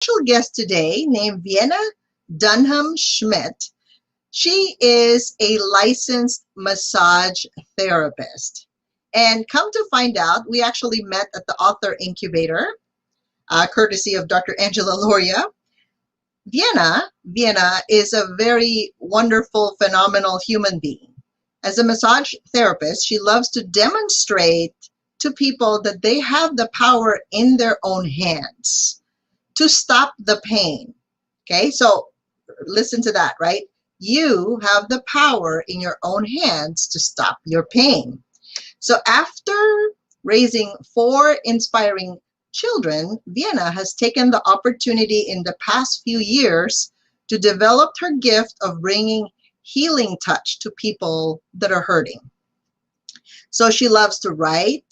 special guest today named Vienna Dunham Schmidt. She is a licensed massage therapist. And come to find out, we actually met at the Author Incubator, courtesy of Dr. Angela Loria. Vienna is a very wonderful, phenomenal human being. As a massage therapist, she loves to demonstrate to people that they have the power in their own hands to stop the pain. Okay, so listen to that, right? You have the power in your own hands to stop your pain. So after raising 4 inspiring children, Vienna has taken the opportunity in the past few years to develop her gift of bringing healing touch to people that are hurting. So she loves to write.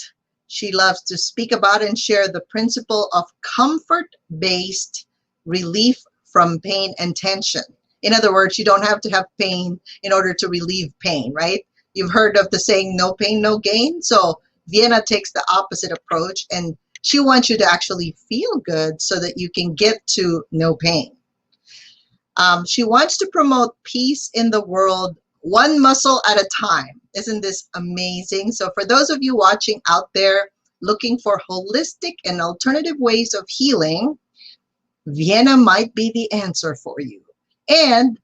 She loves to speak about and share the principle of comfort-based relief from pain and tension. In other words, you don't have to have pain in order to relieve pain, right? You've heard of the saying, no pain, no gain. So Vienna takes the opposite approach, and she wants you to actually feel good so that you can get to no pain. She wants to promote peace in the world, one muscle at a time. Isn't this amazing? So for those of you watching out there looking for holistic and alternative ways of healing, Vienna might be the answer for you. And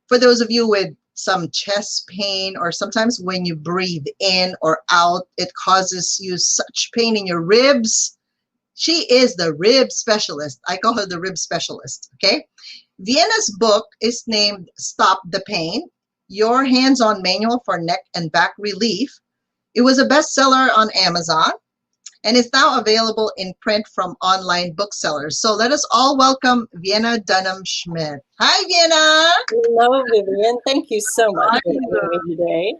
for those of you with some chest pain, or sometimes when you breathe in or out, it causes you such pain in your ribs, she is the rib specialist. I call her the rib specialist, okay? Vienna's book is named Stop the Pain, Your Hands-On Manual for Neck and Back Relief. It was a bestseller on Amazon and is now available in print from online booksellers. So let us all welcome Vienna Dunham Schmidt. Hi, Vienna. Hello, Vivian. Thank you so much for having me today.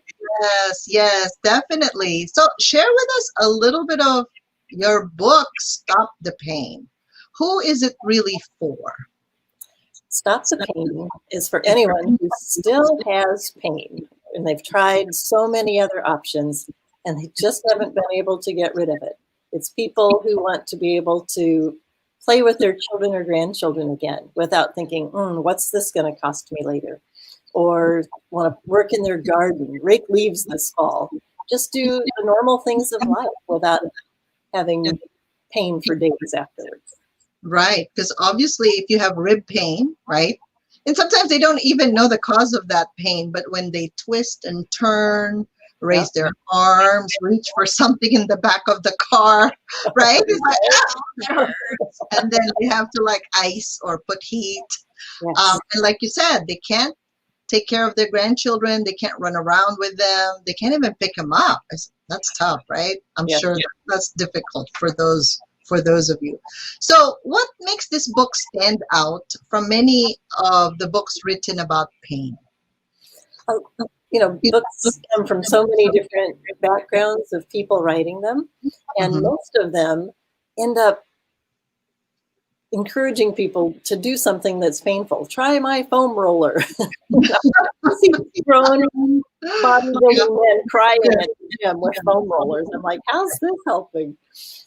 Yes, definitely. So share with us a little bit of your book, Stop the Pain. Who is it really for? Stop the Pain is for anyone who still has pain and they've tried so many other options and they just haven't been able to get rid of it. It's people who want to be able to play with their children or grandchildren again without thinking, what's this going to cost me later? Or want to work in their garden, rake leaves this fall. Just do the normal things of life without having pain for days afterwards. Right, because obviously if you have rib pain, right, and sometimes they don't even know the cause of that pain, but when they twist and turn, raise their arms, reach for something in the back of the car, right? It's like, that hurts. And then they have to like ice or put heat. Yes. And like you said, they can't take care of their grandchildren. They can't run around with them. They can't even pick them up. That's tough, right? I'm sure that's difficult for those of you. So what makes this book stand out from many of the books written about pain? Books come from so many different backgrounds of people writing them, and most of them end up encouraging people to do something that's painful. Try my foam roller. Grown bodybuilding men crying at the gym with foam rollers. I'm like, how's this helping?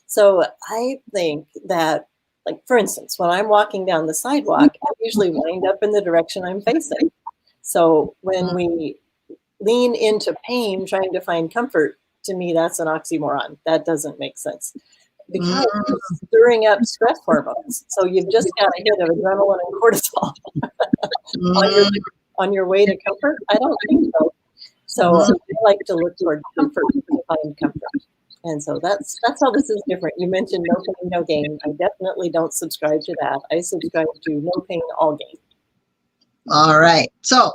So I think that, like, for instance, when I'm walking down the sidewalk, I usually wind up in the direction I'm facing. So when we lean into pain, trying to find comfort, to me, that's an oxymoron. That doesn't make sense. Because it's stirring up stress hormones. So you've just got a hit of adrenaline and cortisol on your way to comfort? I don't think so. So I like to look toward comfort to find comfort. And so that's how this is different. You mentioned no pain, no gain. I definitely don't subscribe to that. I subscribe to no pain, all gain. All right. So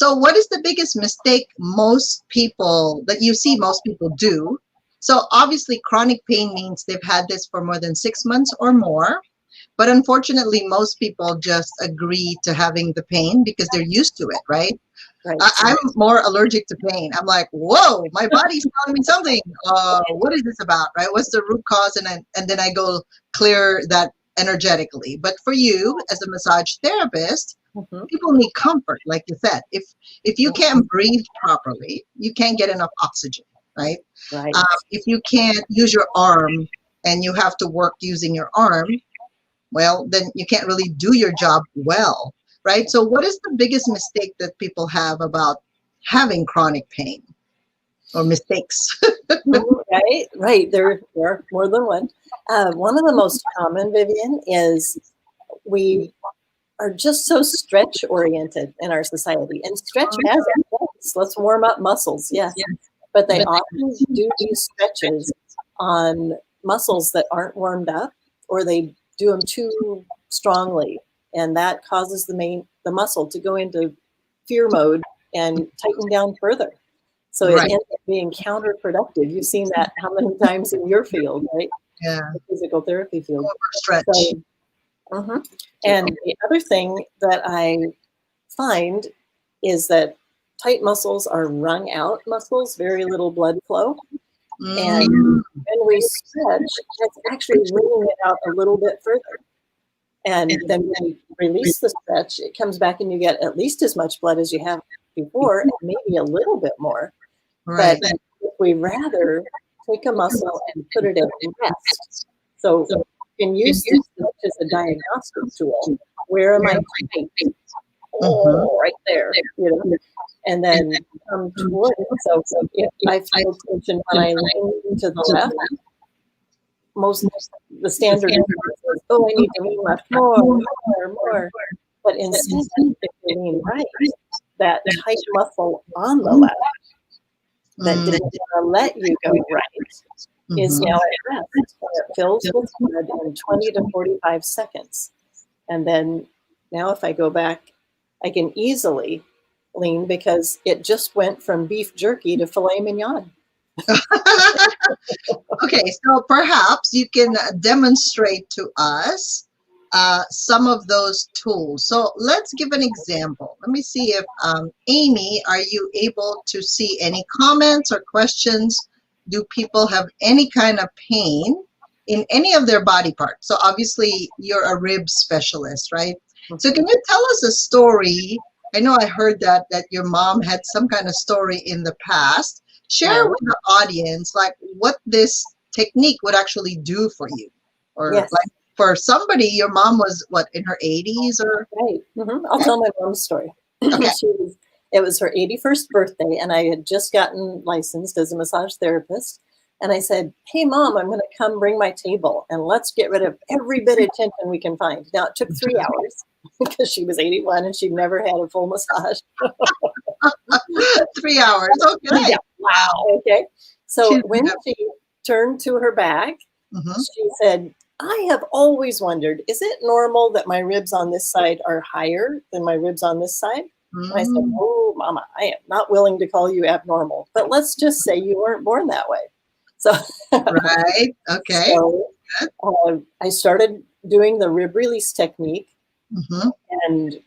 what is the biggest mistake most people do? So obviously chronic pain means they've had this for more than 6 months or more. But unfortunately, most people just agree to having the pain because they're used to it, right? Right. I'm more allergic to pain. I'm like, whoa, my body's telling me something. What is this about, right? What's the root cause? And then I go clear that energetically. But for you, as a massage therapist, people need comfort, like you said. If you can't breathe properly, you can't get enough oxygen, right? Right. If you can't use your arm and you have to work using your arm, well, then you can't really do your job well, right? So what is the biggest mistake that people have about having chronic pain, or mistakes? Right. There are more than one. One of the most common, Vivian, is we are just so stretch oriented in our society, and stretch has a place. Let's warm up muscles, yes, but they often do these stretches on muscles that aren't warmed up, or they do them too strongly, and that causes the muscle to go into fear mode and tighten down further. So it ends up being counterproductive. You've seen that how many times in your field, right? Yeah. The physical therapy field. Stretch. So, and the other thing that I find is that tight muscles are wrung out muscles, very little blood flow. And when we stretch, it's actually wringing it out a little bit further. And then when you release the stretch, it comes back and you get at least as much blood as you have before, and maybe a little bit more. But if we rather take a muscle and put it in rest, so you can use this as a diagnostic tool. Where am I tight? Oh, right there, and then come toward it. So if I feel tension when I lean to the left, the standard is, oh, I need to lean left more. But instead, if you lean right, that tight muscle on the left that didn't want to let you go right is now at rest. It fills with blood in 20 to 45 seconds. And then now if I go back, I can easily lean because it just went from beef jerky to filet mignon. Okay, so perhaps you can demonstrate to us some of those tools. So let's give an example. Let me see if Amy, are you able to see any comments or questions? Do people have any kind of pain in any of their body parts? So obviously you're a rib specialist, right? So can you tell us a story? I know I heard that your mom had some kind of story in the past. Share with the audience like what this technique would actually do for you, or like for somebody. Your mom was what, in her 80s or right? I'll tell my mom's story. Okay. It was her 81st birthday, and I had just gotten licensed as a massage therapist. And I said, "Hey, Mom, I'm going to come bring my table, and let's get rid of every bit of tension we can find." Now it took 3 hours because she was 81 and she'd never had a full massage. 3 hours. Okay. Yeah. Wow. Okay. So when she turned to her back, she said, "I have always wondered, is it normal that my ribs on this side are higher than my ribs on this side?" And I said, "Oh, Mama, I am not willing to call you abnormal, but let's just say you weren't born that way." So, right. Okay. So, I started doing the rib release technique and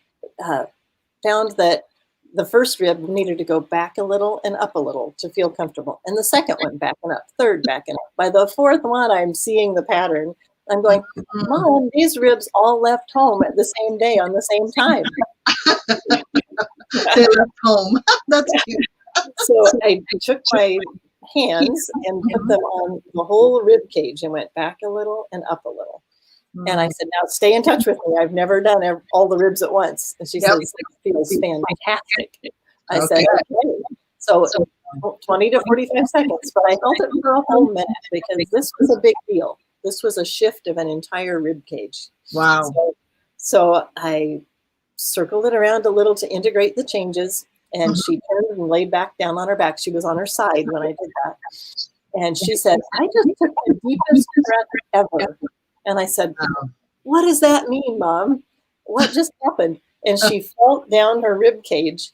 found that the first rib needed to go back a little and up a little to feel comfortable. And the second one back and up, third back and up. By the fourth one, I'm seeing the pattern. I'm going, "Mom, these ribs all left home at the same day on the same time." They left home. That's cute. So I took my hands and put them on the whole rib cage and went back a little and up a little. And I said, "Now stay in touch with me. I've never done all the ribs at once." And she says, "It feels fantastic." I said, "Okay." So 20 to 45 seconds, but I felt it for a whole minute because this was a big deal. This was a shift of an entire rib cage. Wow. So I circled it around a little to integrate the changes. And she turned and laid back down on her back. She was on her side when I did that. And she said, "I just took the deepest breath ever." And I said, "What does that mean, Mom? What just happened?" And she felt down her rib cage,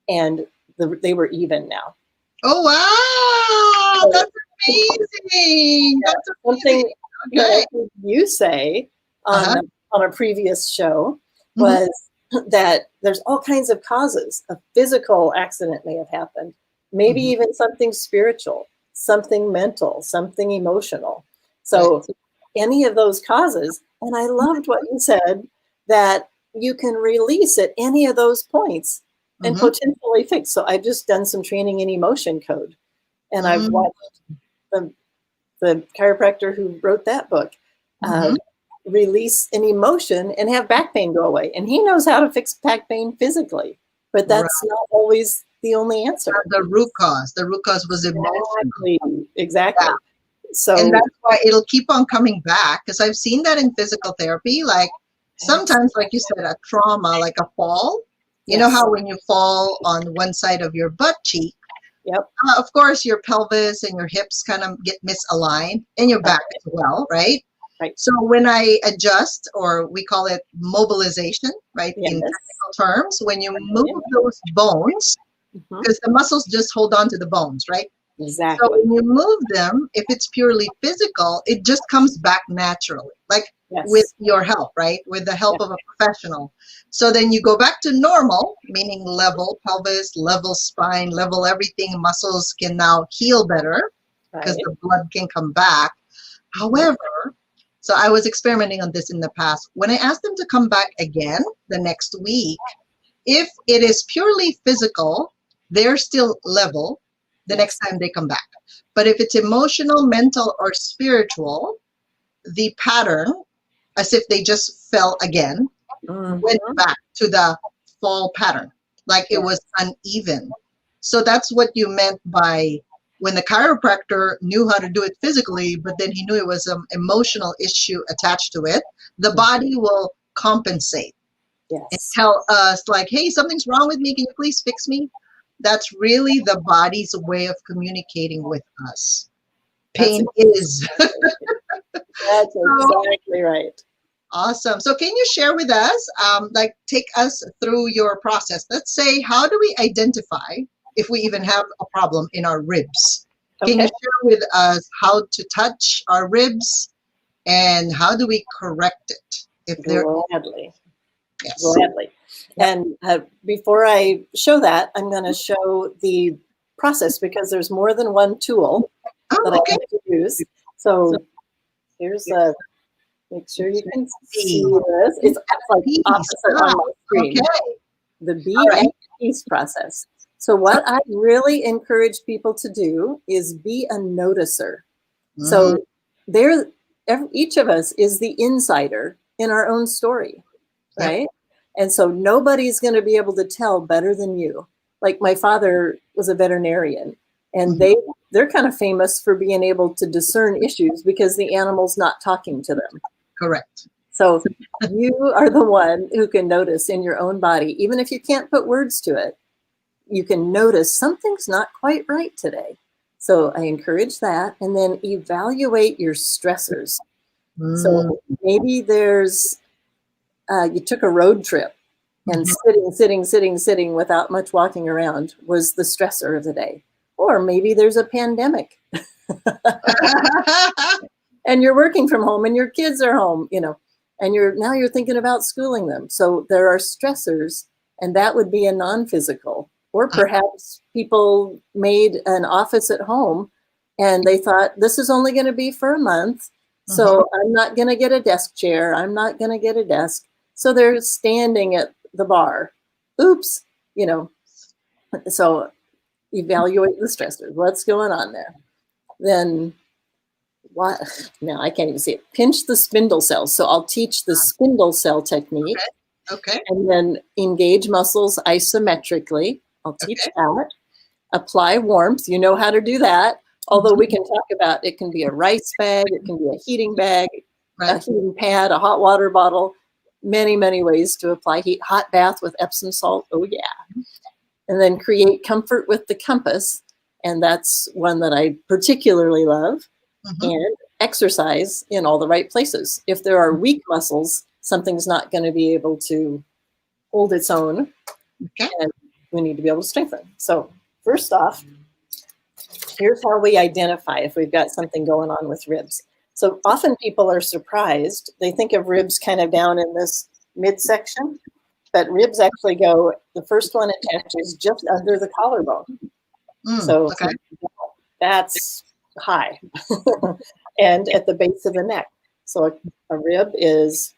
and they were even now. Oh, wow. That's amazing. That's something that you say on a previous show was that there's all kinds of causes. A physical accident may have happened, maybe even something spiritual, something mental, something emotional. So any of those causes, and I loved what you said, that you can release at any of those points and potentially fix. So I've just done some training in emotion code, and I've watched the chiropractor who wrote that book release an emotion and have back pain go away. And he knows how to fix back pain physically, but that's not always the only answer. The root cause. The root cause was emotional. Exactly. Yeah. So, and that's why it'll keep on coming back, because I've seen that in physical therapy. Like sometimes, like you said, a trauma, like a fall. You know how when you fall on one side of your butt cheek, of course your pelvis and your hips kind of get misaligned, and your back as well, right? Right. So when I adjust, or we call it mobilization, right, in technical terms, when you move those bones, because the muscles just hold on to the bones, right? Exactly. So when you move them, if it's purely physical, it just comes back naturally, like with your help, right? With the help of a professional. So then you go back to normal, meaning level pelvis, level spine, level everything. Muscles can now heal better because the blood can come back. However, so I was experimenting on this in the past. When I asked them to come back again the next week, if it is purely physical, they're still level the next time they come back. But if it's emotional, mental, or spiritual, the pattern, as if they just fell again, went back to the fall pattern, like it was uneven. So that's what you meant by when the chiropractor knew how to do it physically, but then he knew it was an emotional issue attached to it, the body will compensate and tell us like, hey, something's wrong with me. Can you please fix me? That's really the body's way of communicating with us. Pain is. That's exactly right. Awesome. So can you share with us, like take us through your process? Let's say, how do we identify if we even have a problem in our ribs? Can you share with us how to touch our ribs and how do we correct it? If Gladly. Gladly. And before I show that, I'm going to show the process because there's more than one tool that I like to use. So here's make sure you can see this. It's like opposite on my screen. The B and peace process. So what I really encourage people to do is be a noticer. So each of us is the insider in our own story, right? And so nobody's going to be able to tell better than you. Like my father was a veterinarian, and they're kind of famous for being able to discern issues because the animal's not talking to them. Correct. So you are the one who can notice in your own body, even if you can't put words to it, you can notice something's not quite right today. So I encourage that, and then evaluate your stressors. So maybe there's, you took a road trip and sitting without much walking around was the stressor of the day. Or maybe there's a pandemic and you're working from home and your kids are home, you know, and now you're thinking about schooling them. So there are stressors, and that would be a non-physical. Or perhaps people made an office at home and they thought, this is only going to be for a month. So I'm not going to get a desk chair. I'm not going to get a desk. So they're standing at the bar. Oops, you know. So evaluate the stressors. What's going on there? Then what? Now I can't even see it. Pinch the spindle cells. So I'll teach the spindle cell technique. And then engage muscles isometrically. I'll teach that. Apply warmth. You know how to do that. Although we can talk about, it can be a rice bag, it can be a heating bag, a heating pad, a hot water bottle, many, many ways to apply heat. Hot bath with Epsom salt. Oh yeah. And then create comfort with the compass. And that's one that I particularly love. And exercise in all the right places. If there are weak muscles, something's not going to be able to hold its own. And we need to be able to strengthen. So first off, here's how we identify if we've got something going on with ribs. So often people are surprised. They think of ribs kind of down in this midsection, but ribs actually go, the first one attaches just under the collarbone. So that's high and at the base of the neck. So a rib is,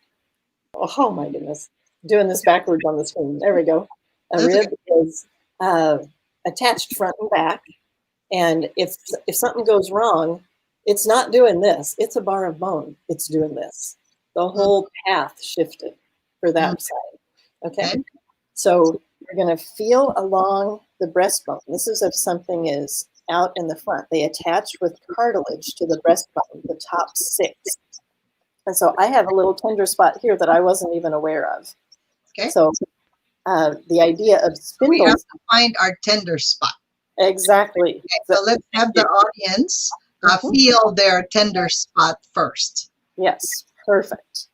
oh my goodness, doing this backwards on the screen. There we go. A rib is attached front and back. And if something goes wrong, it's not doing this. It's a bar of bone. It's doing this. The whole path shifted for that side. Okay. So we're going to feel along the breastbone. This is if something is out in the front. They attach with cartilage to the breastbone, the top 6. And so I have a little tender spot here that I wasn't even aware of. Okay. So the idea of spindles. We have to find our tender spot. Exactly. Okay, so let's have the audience feel their tender spot first. Yes, perfect.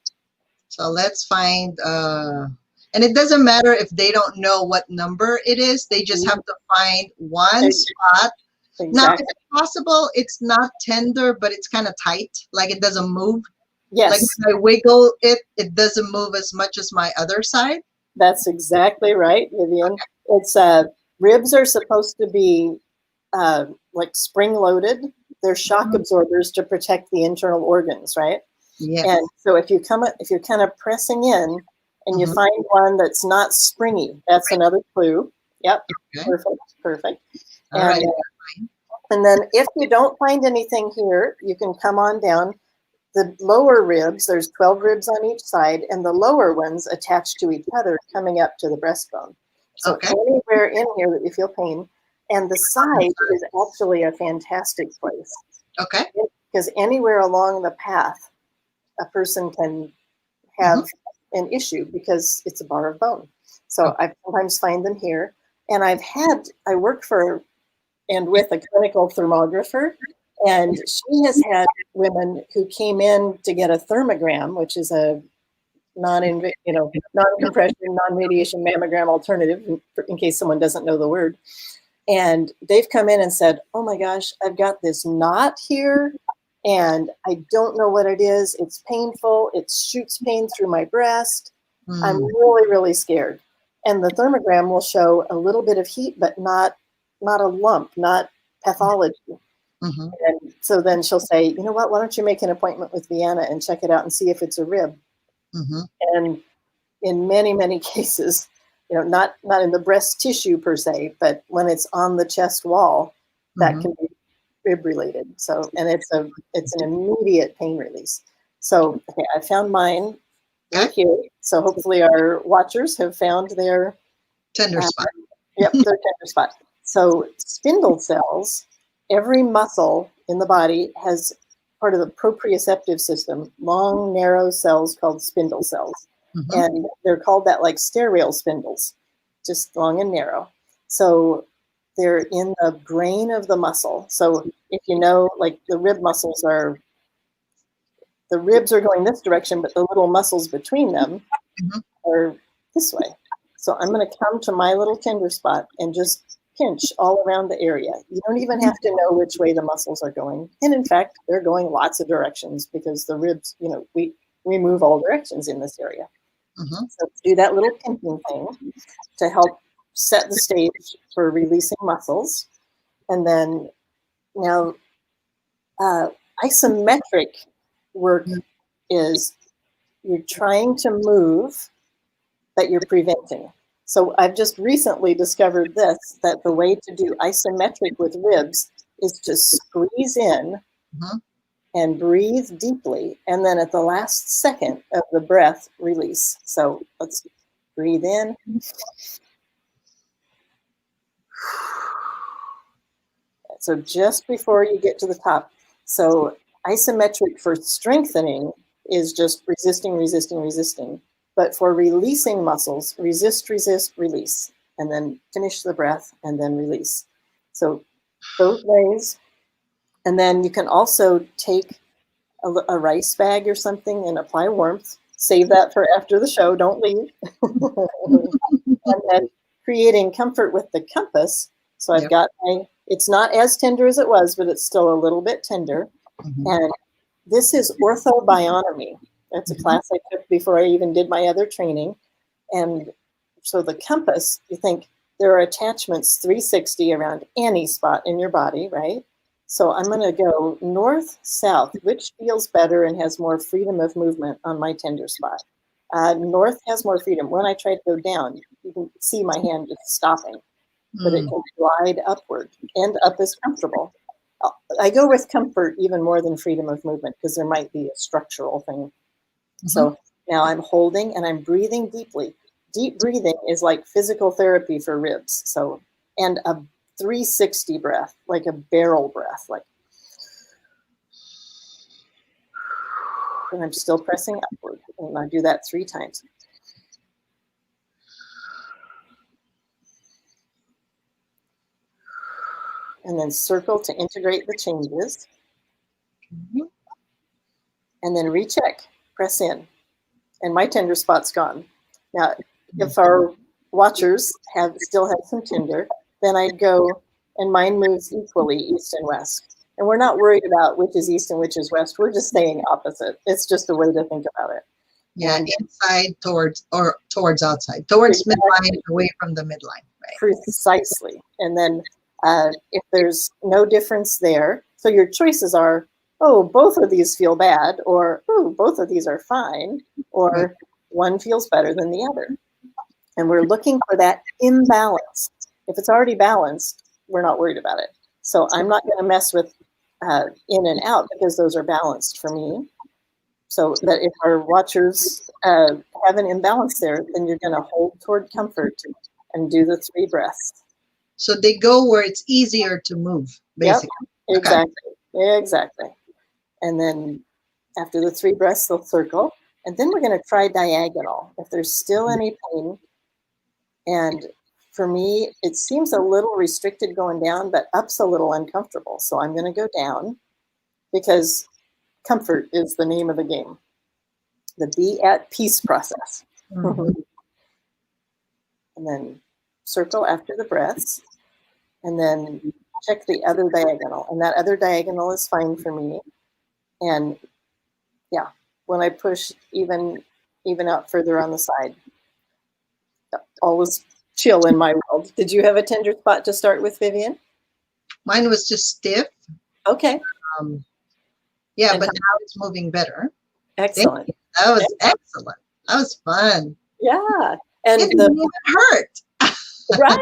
So let's find, and it doesn't matter if they don't know what number it is. They just have to find one spot. Exactly. Now, if it's possible, it's not tender, but it's kind of tight, like it doesn't move. Yes. Like when I wiggle it, it doesn't move as much as my other side. That's exactly right, Vivian. It's ribs are supposed to be like spring-loaded. They're shock absorbers to protect the internal organs, right? Yes. And so if you're kind of pressing in and you find one that's not springy, that's another clue. Yep. Okay. Perfect. All right. And then if you don't find anything here, you can come on down. The lower ribs, there's 12 ribs on each side, and the lower ones attached to each other coming up to the breastbone. So anywhere in here that you feel pain, and the side is actually a fantastic place. Okay. Because anywhere along the path, a person can have an issue because it's a bar of bone. So I sometimes find them here, and I work for and with a clinical thermographer. And she has had women who came in to get a thermogram, which is a non-compression, non-radiation mammogram alternative, in case someone doesn't know the word. And they've come in and said, oh my gosh, I've got this knot here and I don't know what it is. It's painful. It shoots pain through my breast. I'm really, really scared. And the thermogram will show a little bit of heat, but not a lump, not pathology. And so then she'll say, you know what, why don't you make an appointment with Vienna and check it out and see if it's a rib. And in many, many cases, not in the breast tissue per se, but when it's on the chest wall, that can be rib related. So, and it's an immediate pain release. So, okay, I found mine right here. So hopefully our watchers have found their tender spot. Yep, their tender spot. So spindle cells, every muscle in the body has part of the proprioceptive system, long, narrow cells called spindle cells. And they're called that like stair rail spindles, just long and narrow. So they're in the brain of the muscle. So if you know, like the rib muscles the ribs are going this direction, but the little muscles between them are this way. So I'm going to come to my little tender spot and just pinch all around the area. You don't even have to know which way the muscles are going. And in fact, they're going lots of directions because the ribs, we move all directions in this area. So do that little pinching thing to help set the stage for releasing muscles. And then now isometric work is you're trying to move, but you're preventing. So I've just recently discovered that the way to do isometric with ribs is to squeeze in and breathe deeply. And then at the last second of the breath, release. So let's breathe in. So just before you get to the top. So isometric for strengthening is just resisting, resisting, resisting. But for releasing muscles, resist, resist, release. And then finish the breath and then release. So both ways. And then you can also take a rice bag or something and apply warmth. Save that for after the show. Don't leave. And then creating comfort with the compass. So I've got it's not as tender as it was, but it's still a little bit tender. And this is Ortho Bionomy. That's a class I took before I even did my other training. And so the compass, you think there are attachments 360 around any spot in your body, right? So I'm going to go north, south, which feels better and has more freedom of movement on my tender spot. North has more freedom. When I try to go down, you can see my hand just stopping, but it can glide upward, and up is comfortable. I go with comfort even more than freedom of movement because there might be a structural thing. So now I'm holding and I'm breathing deeply. Deep breathing is like physical therapy for ribs. So, and a 360 breath, like a barrel breath, like, and I'm still pressing upward. And I do that 3 times. And then circle to integrate the changes. And then recheck, press in. And my tender spot's gone. Now, if our watchers still have some tender, then I'd go, and mine moves equally east and west. And we're not worried about which is east and which is west. We're just staying opposite. It's just a way to think about it. Yeah, inside towards outside, towards midline, away from the midline. Right. Precisely. And then if there's no difference there, so your choices are, oh, both of these feel bad, or, oh, both of these are fine, or one feels better than the other. And we're looking for that imbalance. If it's already balanced, we're not worried about it. So I'm not going to mess with in and out because those are balanced for me. So that if our watchers have an imbalance there, then you're going to hold toward comfort and do the 3 breaths. So they go where it's easier to move, basically. Yep, exactly. Okay. Exactly. And then after the 3 breaths, they'll circle. And then we're going to try diagonal. If there's still any pain, and for me, it seems a little restricted going down, but up's a little uncomfortable. So I'm going to go down because comfort is the name of the game. The be at peace process. And then circle after the breaths. And then check the other diagonal. And that other diagonal is fine for me. And yeah, when I push even out further on the side, always chill in my world. Did you have a tender spot to start with, Vivian? Mine was just stiff. Okay. Yeah, but now it's moving better. Excellent. That was excellent. That was fun. Yeah. And it didn't even hurt. Right,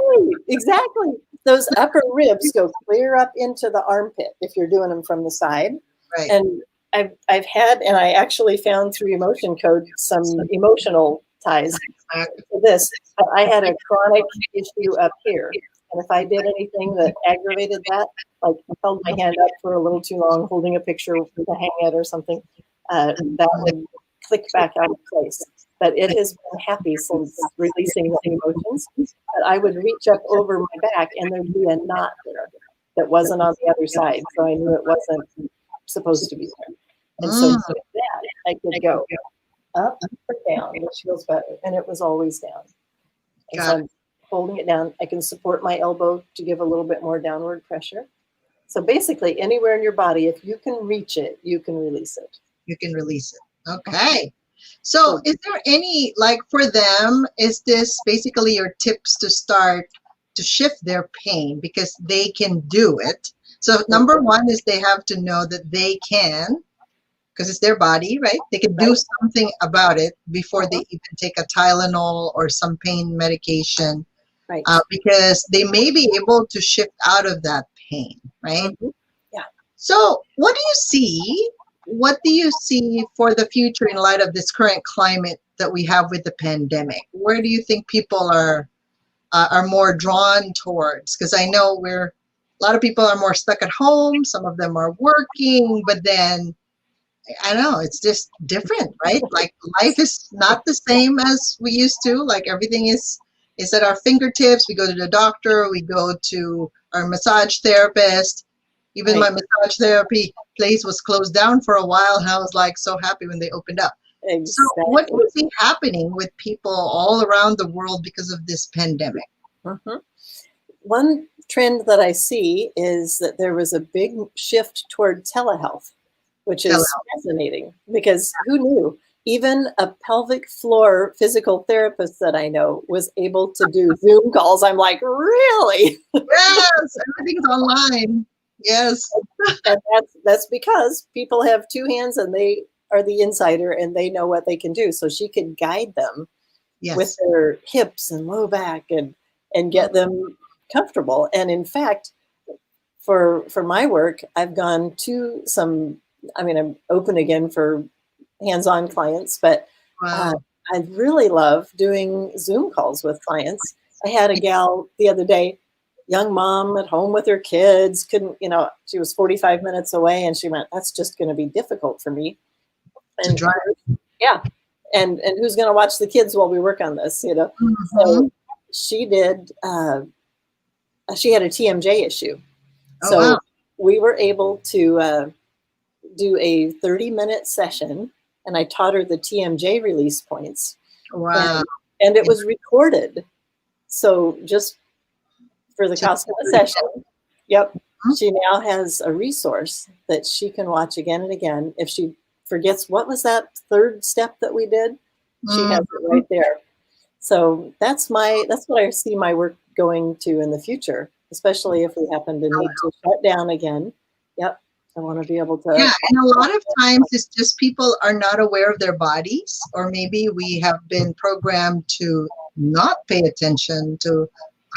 exactly. Those upper ribs go clear up into the armpit if you're doing them from the side. Right. And I've had, and I actually found through emotion code some emotional ties to this. But I had a chronic issue up here. And if I did anything that aggravated that, like held my hand up for a little too long, holding a picture to hang it or something, that would click back out of place. But it has been happy since releasing the emotions. But I would reach up over my back and there'd be a knot there that wasn't on the other side. So I knew it wasn't supposed to be there. And so with that, I could go up or down, which feels better. And it was always down. And so I'm holding it down. I can support my elbow to give a little bit more downward pressure. So basically, anywhere in your body, if you can reach it, you can release it. You can release it. Okay. So is there any, like for them, is this basically your tips to start to shift their pain because they can do it? So number one is they have to know that they can, because it's their body, right? They can do something about it before they even take a Tylenol or some pain medication, right? Because they may be able to shift out of that pain, right? Yeah. So what do you see? What do you see for the future in light of this current climate that we have with the pandemic? Where do you think people are more drawn towards? Because I know a lot of people are more stuck at home. Some of them are working, but then I don't know, it's just different, right? Like life is not the same as we used to. Like everything is at our fingertips. We go to the doctor, we go to our massage therapist. Even my massage therapy place was closed down for a while, and I was like so happy when they opened up. Exactly. So what do you see happening with people all around the world because of this pandemic? One trend that I see is that there was a big shift toward telehealth, which is fascinating because who knew? Even a pelvic floor physical therapist that I know was able to do Zoom calls. I'm like, really? Yes, everything's online. Yes. And that's because people have 2 hands and they are the insider and they know what they can do. So she could guide them with their hips and low back and get them comfortable. And in fact, for my work, I've gone to I'm open again for hands-on clients, but Wow. I really love doing Zoom calls with clients. I had a gal the other day, young mom at home with her kids, couldn't, she was 45 minutes away, and she went, that's just going to be difficult for me. To And drive. yeah. And who's going to watch the kids while we work on this, Mhm. So she did, she had a TMJ issue. Oh, So wow. we were able to do a 30-minute session, and I taught her the TMJ release points. Wow. And it was recorded. So just for the cost of the session, yep, she now has a resource that she can watch again and again. If she forgets what was that third step that we did, she has it right there. So that's what I see my work going to in the future, especially if we happen to need to shut down again. Yep, I want to be able to. Yeah, and a lot of times it's just people are not aware of their bodies, or maybe we have been programmed to not pay attention to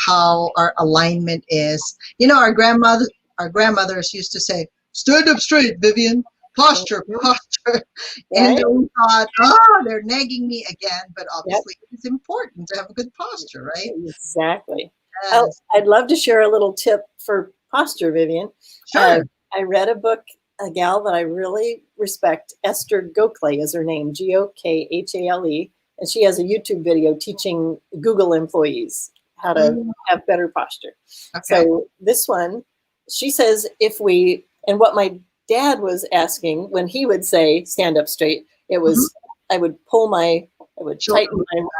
how our alignment is. Our grandmothers used to say, "Stand up straight, Vivian. Posture, posture." And Right? we thought, oh, they're nagging me again. But Yep. obviously it's important to have a good posture, right? Exactly. Yes. I'd love to share a little tip for posture, Vivian. Sure. I read a book, a gal that I really respect, Esther Gokhale is her name, Gokhale, and she has a YouTube video teaching Google employees how to have better posture. Okay. So this one, she says and what my dad was asking when he would say stand up straight, it was I would tighten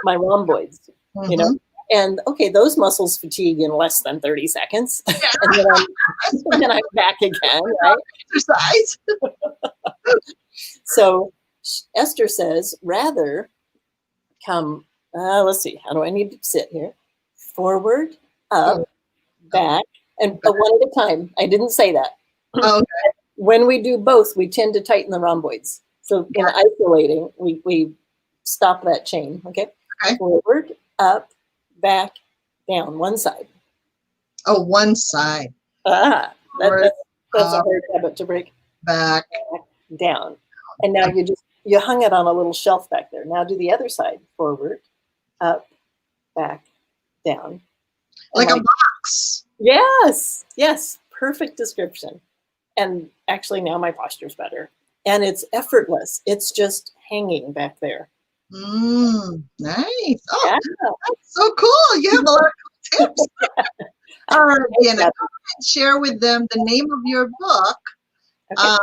my rhomboids, and okay, those muscles fatigue in less than 30 seconds. and then I'm back again, right? Exercise. So Esther says, rather come, let's see, how do I need to sit here? Forward, up, back, and one at a time. I didn't say that. Okay. When we do both, we tend to tighten the rhomboids. So in isolating, we stop that chain, okay? Forward, up, back, down, one side. Oh, one side. That's a hard habit to break. Back, down. And now you hung it on a little shelf back there. Now do the other side. Forward, up, back, down. like a box. Yes. Perfect description. And actually now my posture's better. And it's effortless. It's just hanging back there. Nice. Oh, yeah. That's so cool. You have a lot of tips. All right, Vienna, share with them the name of your book. Okay.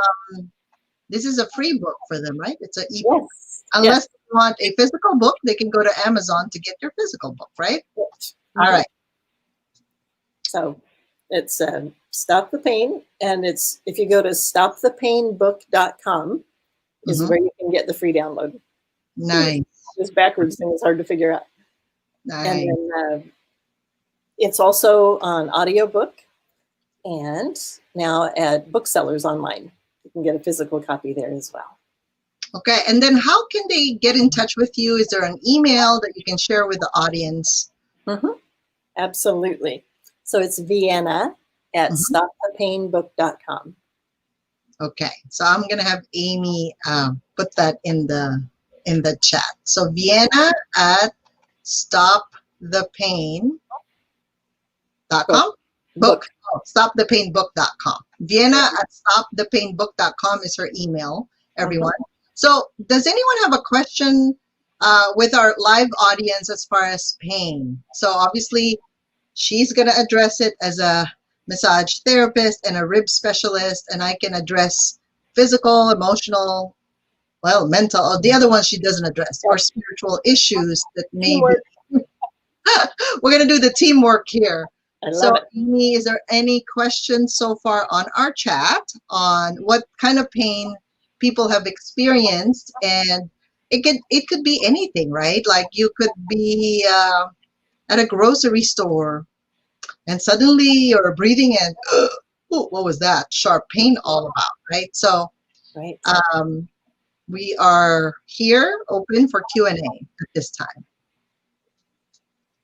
This is a free book for them, right? It's an ebook. Yes. Unless they want a physical book, they can go to Amazon to get your physical book, right? Yes. All right. So it's Stop the Pain, and if you go to stopthepainbook.com is where you can get the free download. Nice. This backwards thing is hard to figure out. Nice. And then it's also on audiobook and now at booksellers online. You can get a physical copy there as well. Okay, and then how can they get in touch with you? Is there an email that you can share with the audience? Absolutely. So it's Vienna at stopthepainbook.com. Okay, so I'm gonna have Amy put that in the chat. So Vienna at stopthepain.com. Book. Oh, stopthepainbook.com. Vienna at stopthepainbook.com is her email, everyone. So does anyone have a question with our live audience as far as pain? So obviously she's going to address it as a massage therapist and a rib specialist, and I can address physical, emotional, well, mental. The other one she doesn't address, or spiritual issues that maybe. We're going to do the teamwork here. So, Amy, is there any questions so far on our chat on what kind of pain people have experienced? And it could be anything, right? Like you could be at a grocery store and suddenly you're breathing and what was that? Sharp pain all about, right? So we are here open for Q&A at this time.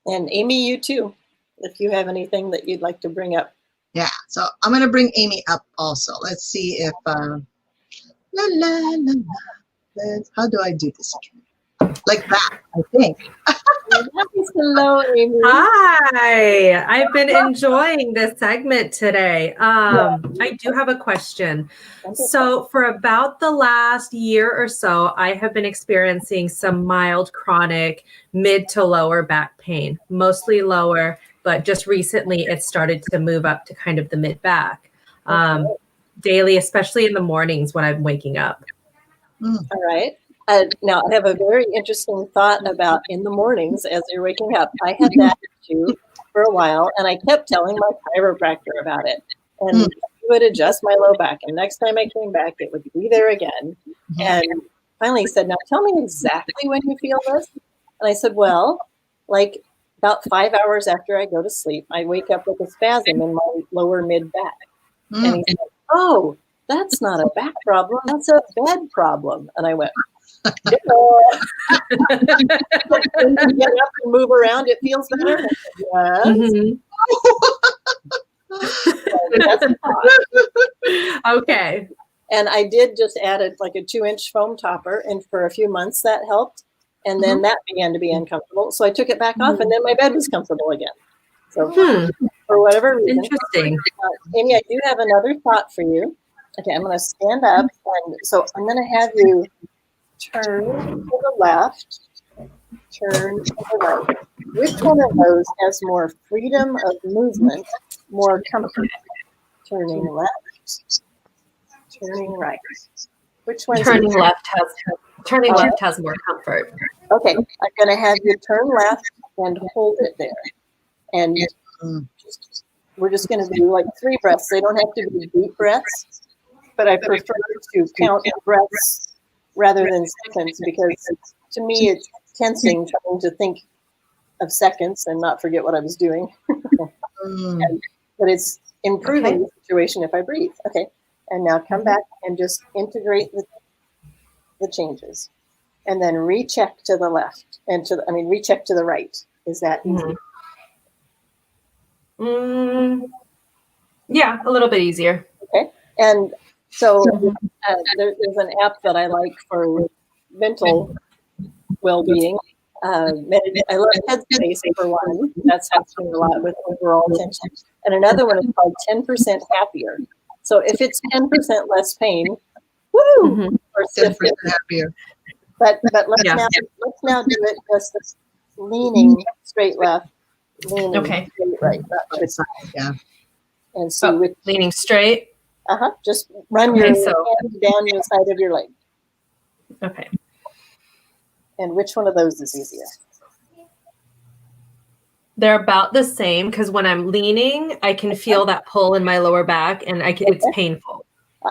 And Amy, you too, if you have anything that you'd like to bring up. Yeah, so I'm going to bring Amy up also. Let's see if, la, la, la, la. this. How do I do this again? Like that, I think. Hello, Amy. Hi, I've been enjoying this segment today. I do have a question. So for about the last year or so, I have been experiencing some mild chronic mid to lower back pain, mostly lower, but just recently it started to move up to kind of the mid back daily, especially in the mornings when I'm waking up. All right. Now, I have a very interesting thought about in the mornings as you're waking up. I had that issue for a while, and I kept telling my chiropractor about it. And he would adjust my low back. And next time I came back, it would be there again. And finally he said, now tell me exactly when you feel this. And I said, well, like about 5 hours after I go to sleep, I wake up with a spasm in my lower mid back. And he said, oh, that's not a back problem. That's a bed problem. And I went, when you get up and move around, it feels better. Yes. Okay. And I did just add like a 2-inch foam topper, and for a few months that helped. And then that began to be uncomfortable. So I took it back off, and then my bed was comfortable again. So for whatever reason. Interesting. Amy, I do have another thought for you. Okay, I'm going to stand up. And so I'm going to have you turn to the left, turn to the right. Which one of those has more freedom of movement, more comfort? Turning left, turning right. Which one? Turning left has more comfort. Okay, I'm going to have you turn left and hold it there. And we're just going to do like 3 breaths. They don't have to be deep breaths, but I prefer to count breaths rather than seconds, because to me it's tensing trying to think of seconds and not forget what I was doing. But it's improving the situation if I breathe. Okay, and now come back and just integrate the changes, and then recheck to the left and recheck to the right. Is that easy? Yeah, a little bit easier. Okay, and so there's an app that I like for mental well-being. I love Headspace for one. That's helped me a lot with overall tension. And another one is called 10% Happier. So if it's 10% less pain, woo! Or 10% happier. But let's now do it just leaning straight left, leaning straight right. Yeah. And so leaning straight. Just run your hand down the side of your leg. Okay. And which one of those is easier? They're about the same, because when I'm leaning, I can feel that pull in my lower back, and it's painful.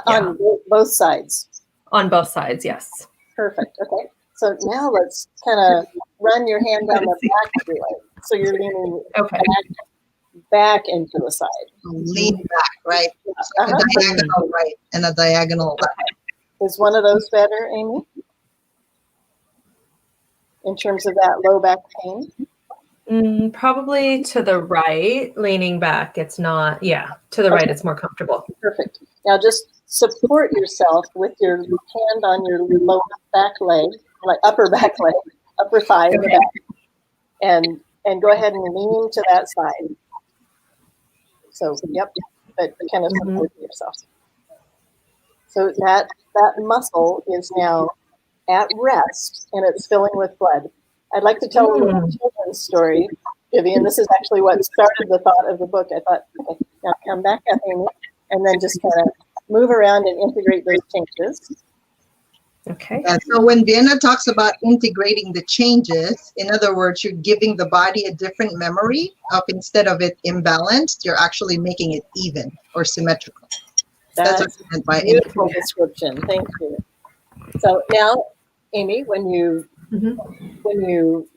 On both sides? On both sides, yes. Perfect. Okay. So now let's kind of run your hand down the back of your leg. So you're leaning back and to the side. Lean back, right? A diagonal right and a diagonal left. Is one of those better, Amy? In terms of that low back pain? Probably to the right, leaning back. It's not, to the right, it's more comfortable. Perfect. Now just support yourself with your hand on your lower back leg, like upper back leg, upper thigh in the back. And go ahead and lean to that side. So, but kind of support yourself. So that muscle is now at rest, and it's filling with blood. I'd like to tell a little children's story, Vivian. This is actually what started the thought of the book. I thought, okay, now come back up, Amy, and then just kind of move around and integrate those changes. Okay. Yeah, so when Vienna talks about integrating the changes, in other words, you're giving the body a different memory of, instead of it imbalanced, you're actually making it even or symmetrical. That's what I meant by beautiful description. Thank you. So now, Amy, when you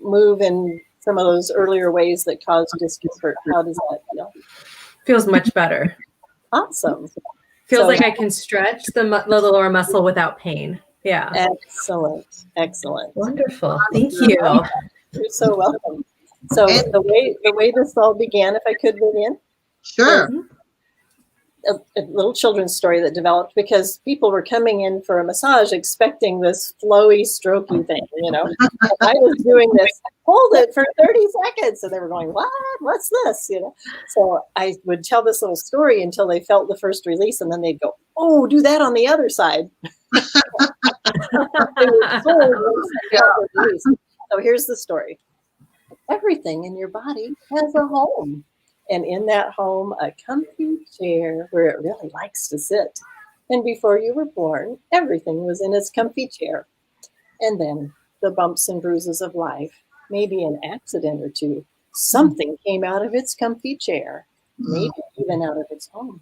move in some of those earlier ways that cause discomfort, how does that feel? Feels much better. Awesome. Feels like I can stretch the lower muscle without pain. Yeah. Excellent. Wonderful. Thank you. You're so welcome. So the way this all began, if I could, Vivian. Sure. a little children's story that developed because people were coming in for a massage expecting this flowy, strokey thing, you know. And I was doing this, hold it for 30 seconds. And they were going, what? What's this? You know. So I would tell this little story until they felt the first release, and then they'd go, oh, do that on the other side. So here's the story. Everything in your body has a home. And in that home, a comfy chair where it really likes to sit. And before you were born, everything was in its comfy chair. And then the bumps and bruises of life, maybe an accident or two, something came out of its comfy chair, maybe even out of its home.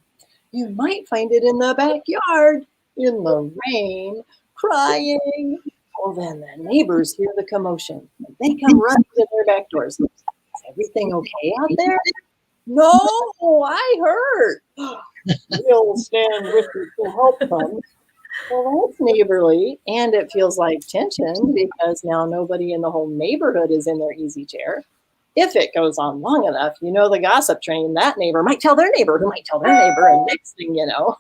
You might find it in the backyard, in the rain, crying. Well, then the neighbors hear the commotion. They come running to their back doors. Is everything okay out there? No, I hurt. We'll stand with you to help them. Well, that's neighborly, and it feels like tension because now nobody in the whole neighborhood is in their easy chair. If it goes on long enough, you know the gossip train, that neighbor might tell their neighbor, who might tell their neighbor, and next thing you know,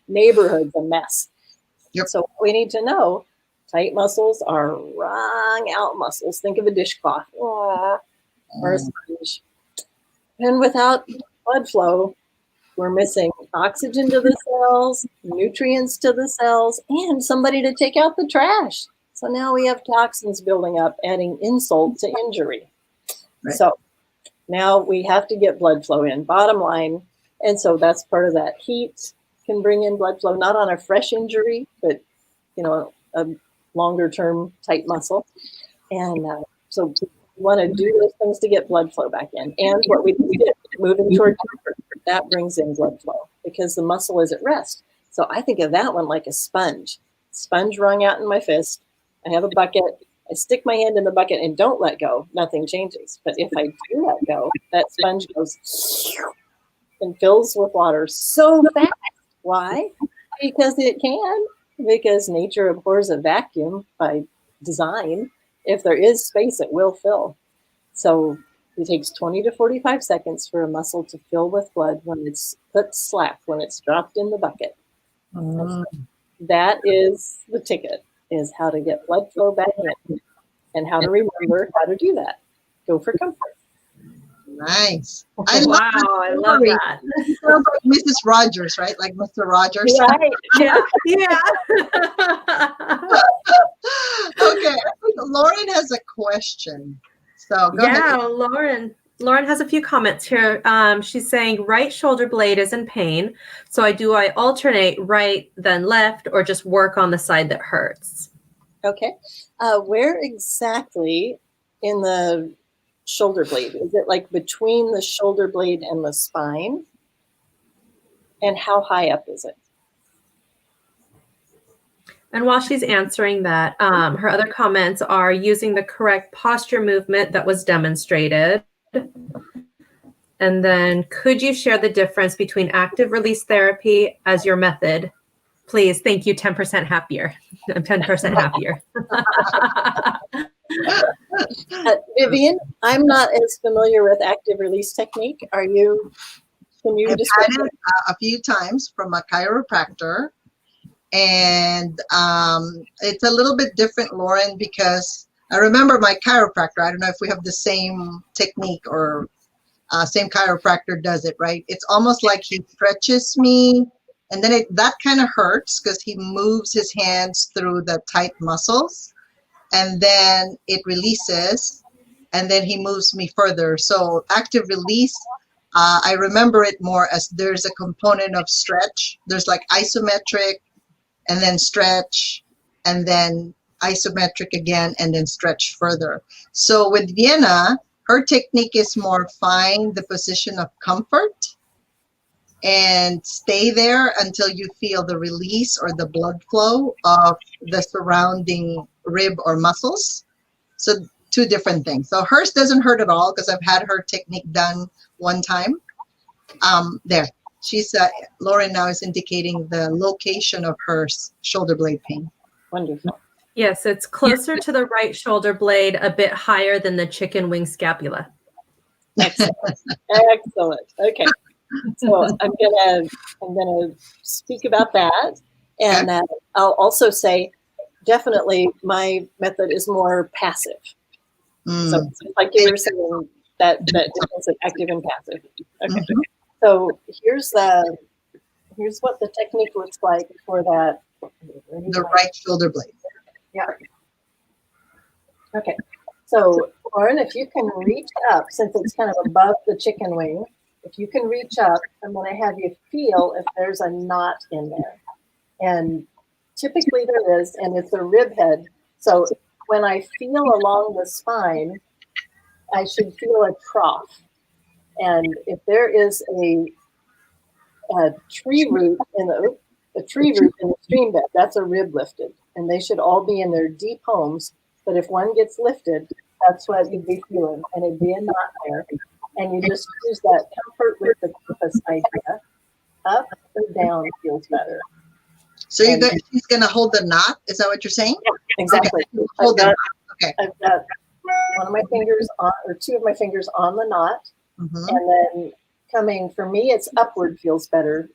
neighborhood's a mess. Yep. So what we need to know, tight muscles are wrung out muscles. Think of a dishcloth or a sponge. And without blood flow, we're missing oxygen to the cells, nutrients to the cells, and somebody to take out the trash. So now we have toxins building up, adding insult to injury. Right. So now we have to get blood flow in, bottom line. And so that's part of that. Heat can bring in blood flow, not on a fresh injury, but, you know, a longer term tight muscle. And so we want to do those things to get blood flow back in. And what we did, moving toward comfort, that brings in blood flow because the muscle is at rest. So I think of that one like a sponge. Sponge wrung out in my fist. I have a bucket. I stick my hand in the bucket and don't let go. Nothing changes. But if I do let go, that sponge goes and fills with water so fast. Why? Because it can. Because nature abhors a vacuum by design. If there is space, it will fill. So it takes 20 to 45 seconds for a muscle to fill with blood when it's put slack, when it's dropped in the bucket. That is the ticket, is how to get blood flow back in and how to remember how to do that. Go for comfort. Nice. I love that. It sounds like Mrs. Rogers, right? Like Mr. Rogers. Right. Yeah. Yeah. Okay. I think Lauren has a question. So go ahead. Lauren has a few comments here. She's saying right shoulder blade is in pain. So I alternate right then left or just work on the side that hurts? Okay. Where exactly in the shoulder blade? Is it like between the shoulder blade and the spine? And how high up is it? And while she's answering that, her other comments are using the correct posture movement that was demonstrated. And then could you share the difference between active release therapy as your method? Please, thank you, 10% happier. I'm 10% happier. Vivian, I'm not as familiar with active release technique. Are you? Can you describe it? A few times from a chiropractor. And it's a little bit different, Lauren, because I remember my chiropractor. I don't know if we have the same technique or same chiropractor does it, right? It's almost like he stretches me, and then that kind of hurts because he moves his hands through the tight muscles, and then it releases, and then he moves me further. So active release, I remember it more as there's a component of stretch. There's like isometric, and then stretch, and then isometric again, and then stretch further. So with Vienna, her technique is more find the position of comfort and stay there until you feel the release or the blood flow of the surrounding rib or muscles. So two different things. So hers doesn't hurt at all because I've had her technique done one time. There. She's Lauren now is indicating the location of her shoulder blade pain. Wonderful. Yes, it's closer to the right shoulder blade, a bit higher than the chicken wing scapula. Excellent. Excellent. Okay. So I'm gonna speak about that, and I'll also say definitely my method is more passive. So like you were saying, that difference of active and passive. Okay. So here's what the technique looks like for that. The right shoulder blade. Yeah. Okay. So Lauren, if you can reach up, since it's kind of above the chicken wing, if you can reach up, I'm going to have you feel if there's a knot in there. And typically there is, and it's a rib head. So when I feel along the spine, I should feel a trough. And if there is a tree root in the stream bed, that's a rib lifted. And they should all be in their deep homes. But if one gets lifted, that's what you'd be feeling. And it'd be a knot there. And you just use that comfort with the compass idea. Up or down feels better. So she's going to hold the knot? Is that what you're saying? Yeah, exactly. Okay. Hold the knot. Okay. I've got one of my fingers on, or two of my fingers on the knot. And then coming, for me, it's upward feels better.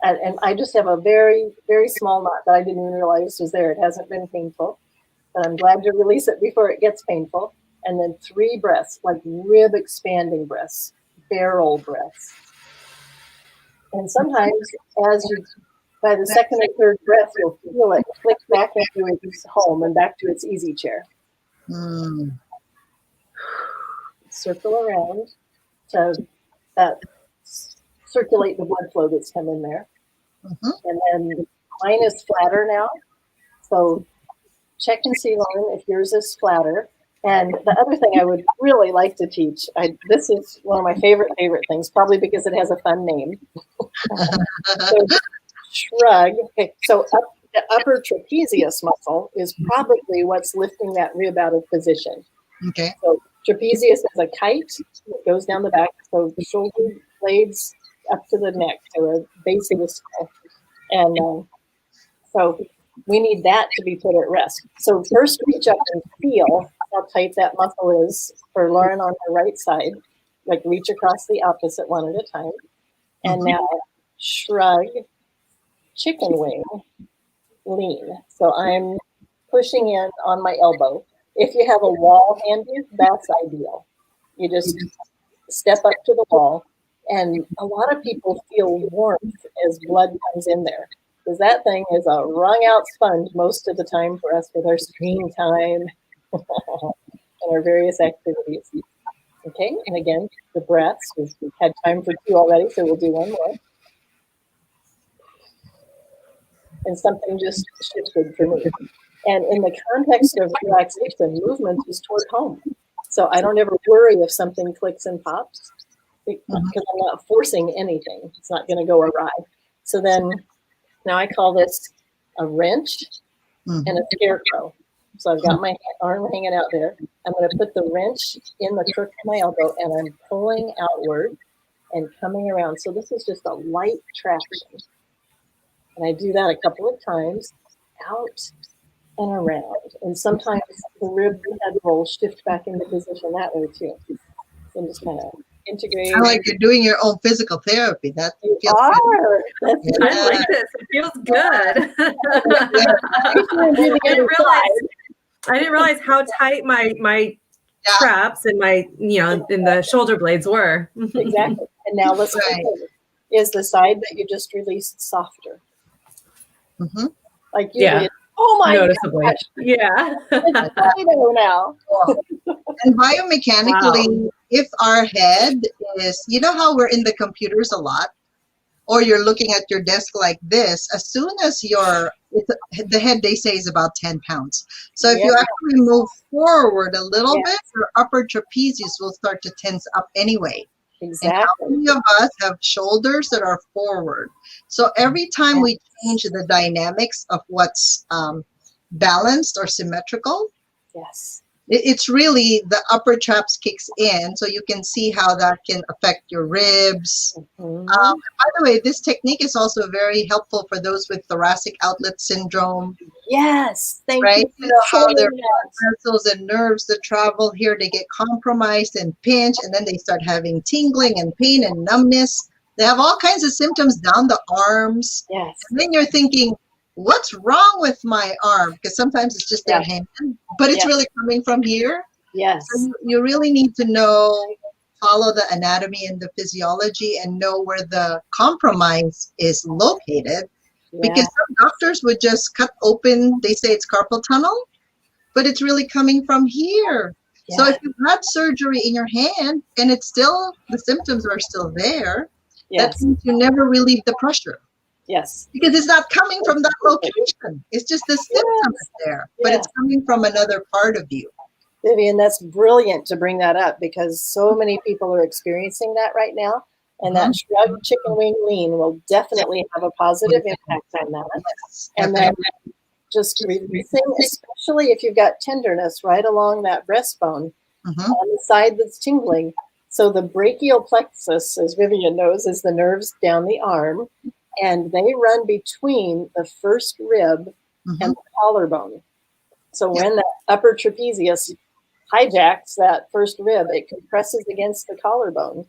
And I just have a very, very small knot that I didn't even realize was there. It hasn't been painful. But I'm glad to release it before it gets painful. And then 3 breaths, like rib expanding breaths, barrel breaths. And sometimes by the second or third breath, you'll feel it click back into its home and back to its easy chair. Circle around to circulate the blood flow that's come in there. And then mine is flatter now. So check and see, Lauren, if yours is flatter. And the other thing I would really like to teach, this is one of my favorite things, probably because it has a fun name. So, shrug. Okay, so the upper trapezius muscle is probably what's lifting that rib out of position. Okay. So trapezius is a kite that goes down the back, so the shoulder blades up to the neck, so the base of the skull. And so we need that to be put at rest. So first reach up and feel how tight that muscle is for Lauren on her right side. Like reach across the opposite one at a time. And now shrug, chicken wing, lean. So I'm pushing in on my elbow. If you have a wall handy, that's ideal. You just step up to the wall. And a lot of people feel warmth as blood comes in there. Because that thing is a wrung out sponge most of the time for us with our screen time and our various activities. Okay, and again, the breaths. We've had time for 2 already, so we'll do one more. And something just shifted for me. And in the context of relaxation, movement is toward home. So I don't ever worry if something clicks and pops because I'm not forcing anything. It's not going to go awry. So then now I call this a wrench and a scarecrow. So I've got my arm hanging out there. I'm going to put the wrench in the crook of my elbow and I'm pulling outward and coming around. So this is just a light traction. And I do that a couple of times, out and around. And sometimes the rib head will shift back into position that way too. And just kind of integrate. I like you're doing your own physical therapy. That feels good. I like this. It feels good. I didn't realize how tight my traps and my, in the shoulder blades were. Exactly. And now let's is the side that you just released softer. Like usually oh my noticeably. Gosh. Yeah. It's now. And biomechanically, if our head is, you know how we're in the computers a lot, or you're looking at your desk like this, as soon as the head, they say, is about 10 pounds. So if you actually move forward a little bit, your upper trapezius will start to tense up anyway. Exactly. And how many of us have shoulders that are forward? So every time we change the dynamics of what's balanced or symmetrical, it's really the upper traps kicks in, so you can see how that can affect your ribs. By the way, this technique is also very helpful for those with thoracic outlet syndrome. Yes, thank you. You know how their vessels and nerves that travel here, they get compromised and pinched, and then they start having tingling and pain and numbness. They have all kinds of symptoms down the arms. Yes. And then you're thinking, what's wrong with my arm? Because sometimes it's just their hand, but it's really coming from here. Yes. So you really need to know, follow the anatomy and the physiology and know where the compromise is located. Because some doctors would just cut open, they say it's carpal tunnel, but it's really coming from here. Yeah. So if you've had surgery in your hand and it's still, the symptoms are still there, that means you never relieve the pressure. Yes. Because it's not coming from that location. It's just the symptom is there, but it's coming from another part of you. Vivian, that's brilliant to bring that up because so many people are experiencing that right now. And that shrug chicken wing lean will definitely have a positive impact on that. And then just releasing, especially if you've got tenderness right along that breastbone on the side that's tingling. So the brachial plexus, as Vivian knows, is the nerves down the arm, and they run between the first rib and the collarbone. So when the upper trapezius hijacks that first rib, it compresses against the collarbone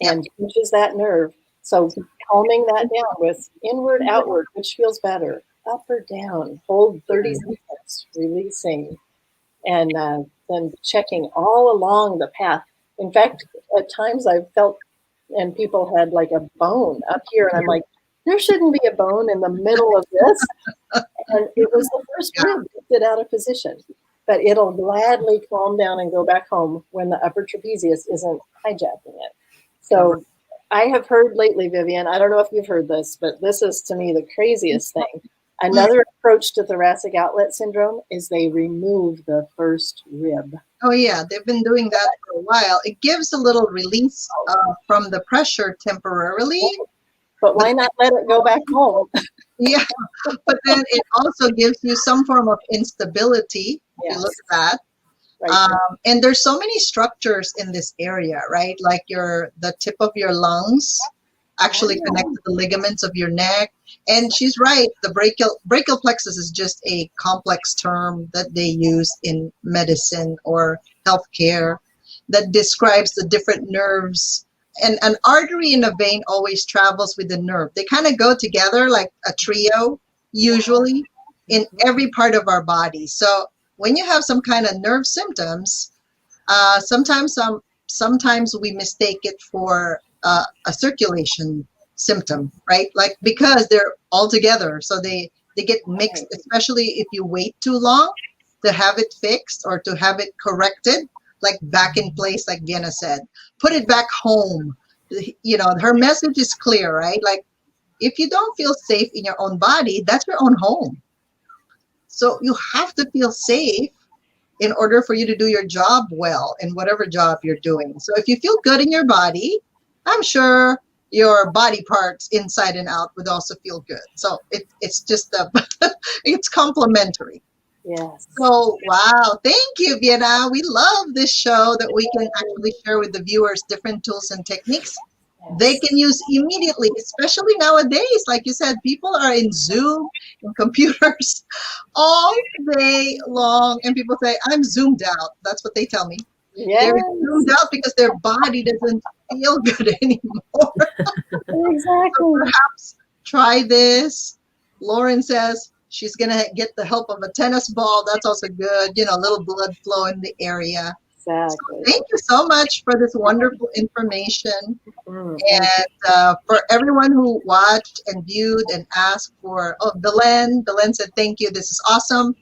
and pinches that nerve. So calming that down with inward, outward, which feels better, up or down, hold 30 seconds, releasing, and then checking all along the path. In fact, at times I've felt, and people had like a bone up here, and I'm like, there shouldn't be a bone in the middle of this. And it was the first rib that get out of position. But it'll gladly calm down and go back home when the upper trapezius isn't hijacking it. So I have heard lately, Vivian, I don't know if you've heard this, but this is to me the craziest thing. Another approach to thoracic outlet syndrome is they remove the first rib. Oh yeah, they've been doing that for a while. It gives a little release from the pressure temporarily. But why not let it go back home? Yeah, but then it also gives you some form of instability. Yes. You look at that. Right. And there's so many structures in this area, right? Like the tip of your lungs actually connect to the ligaments of your neck. And she's right. The brachial plexus is just a complex term that they use in medicine or healthcare that describes the different nerves. And an artery and a vein always travels with the nerve. They kind of go together like a trio, usually, in every part of our body. So when you have some kind of nerve symptoms, sometimes we mistake it for a circulation symptom, right? Like because they're all together, so they get mixed, especially if you wait too long to have it fixed or to have it corrected, like back in place, like Vienna said. Put it back home. You know, her message is clear, right? Like if you don't feel safe in your own body, that's your own home. So you have to feel safe in order for you to do your job well in whatever job you're doing. So if you feel good in your body, I'm sure your body parts inside and out would also feel good. So it's just it's complementary. Yes. So, wow. Thank you, Vienna. We love this show that we can actually share with the viewers different tools and techniques they can use immediately, especially nowadays. Like you said, people are in Zoom and computers all day long. And people say, I'm zoomed out. That's what they tell me. Yes. They're zoomed out because their body doesn't feel good anymore. Exactly. So perhaps try this. Lauren says, she's going to get the help of a tennis ball. That's also good. You know, a little blood flow in the area. Exactly. So thank you so much for this wonderful information. And for everyone who watched and viewed and asked for, Belen said, thank you. This is awesome.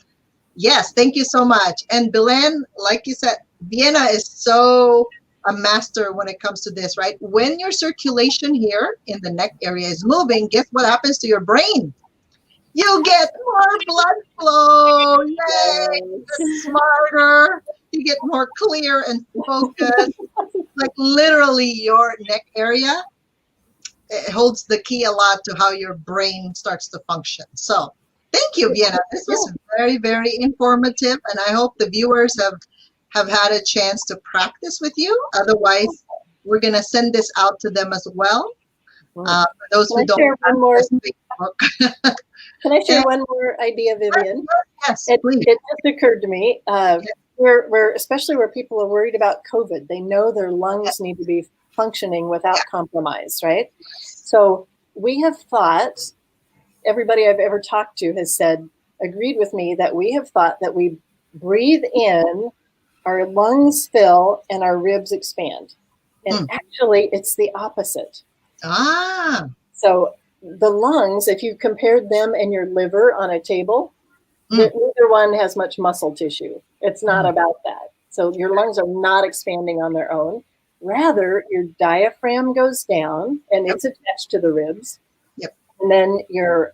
Yes, thank you so much. And Belen, like you said, Vienna is so a master when it comes to this, right? When your circulation here in the neck area is moving, guess what happens to your brain? You get more blood flow. Yay! You're smarter. You get more clear and focused. Like literally your neck area, it holds the key a lot to how your brain starts to function. So thank you, Vienna. This was very, very informative. And I hope the viewers have had a chance to practice with you. Otherwise, we're going to send this out to them as well. For those who don't have Facebook. Can I share one more idea, Vivian? Yes, please. It just occurred to me. Where especially where people are worried about COVID, they know their lungs need to be functioning without compromise, right? So we have thought, everybody I've ever talked to has said, agreed with me, that we have thought that we breathe in, our lungs fill, and our ribs expand. And actually, it's the opposite. Ah. So the lungs, if you compared them and your liver on a table, neither one has much muscle tissue. It's not about that. So your lungs are not expanding on their own. Rather, your diaphragm goes down and it's attached to the ribs. Yep. And then your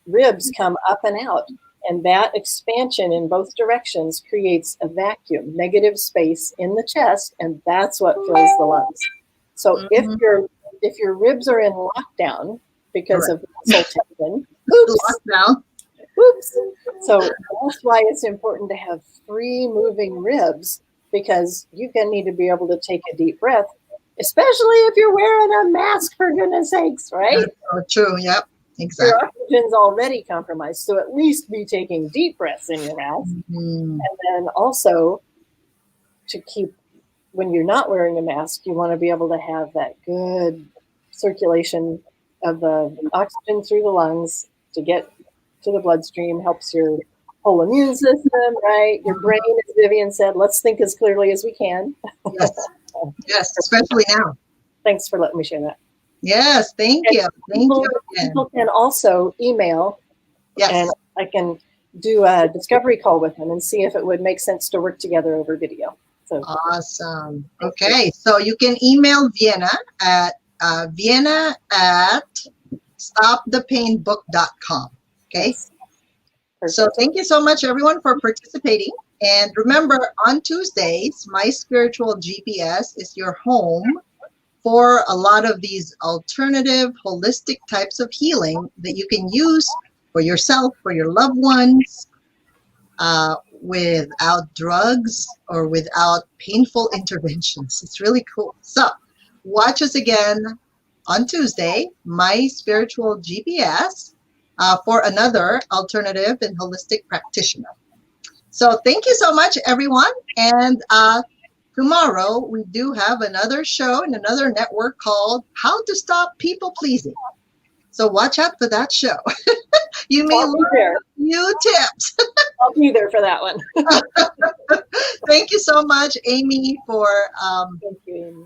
ribs come up and out. And that expansion in both directions creates a vacuum, negative space in the chest, and that's what fills the lungs. So if your ribs are in lockdown because of muscle tension, Lockdown. So that's why it's important to have free moving ribs, because you're going to need to be able to take a deep breath, especially if you're wearing a mask, for goodness sakes, right? Oh, true. Yep. Exactly. Your oxygen's already compromised, so at least be taking deep breaths in your mask. And then also, to keep, when you're not wearing a mask, you want to be able to have that good circulation of the oxygen through the lungs to get to the bloodstream, helps your whole immune system, right? Your brain, as Vivian said, let's think as clearly as we can. Yes. Yes, especially now. Thanks for letting me share that. Yes, thank you. Thank you again. People can also email, and I can do a discovery call with them and see if it would make sense to work together over video. So awesome. Okay, so you can email Vienna at stopthepainbook.com. Okay. Perfect. So thank you so much, everyone, for participating. And remember, on Tuesdays, My Spiritual GPS is your home for a lot of these alternative, holistic types of healing that you can use for yourself, for your loved ones, without drugs or without painful interventions. It's really cool. So watch us again on Tuesday, My Spiritual GPS, for another alternative and holistic practitioner. So thank you so much, everyone. And tomorrow we do have another show in another network called How to Stop People Pleasing. So watch out for that show. You may learn a few tips. I'll be there for that one. Thank you so much, Amy, for Thank you, Amy.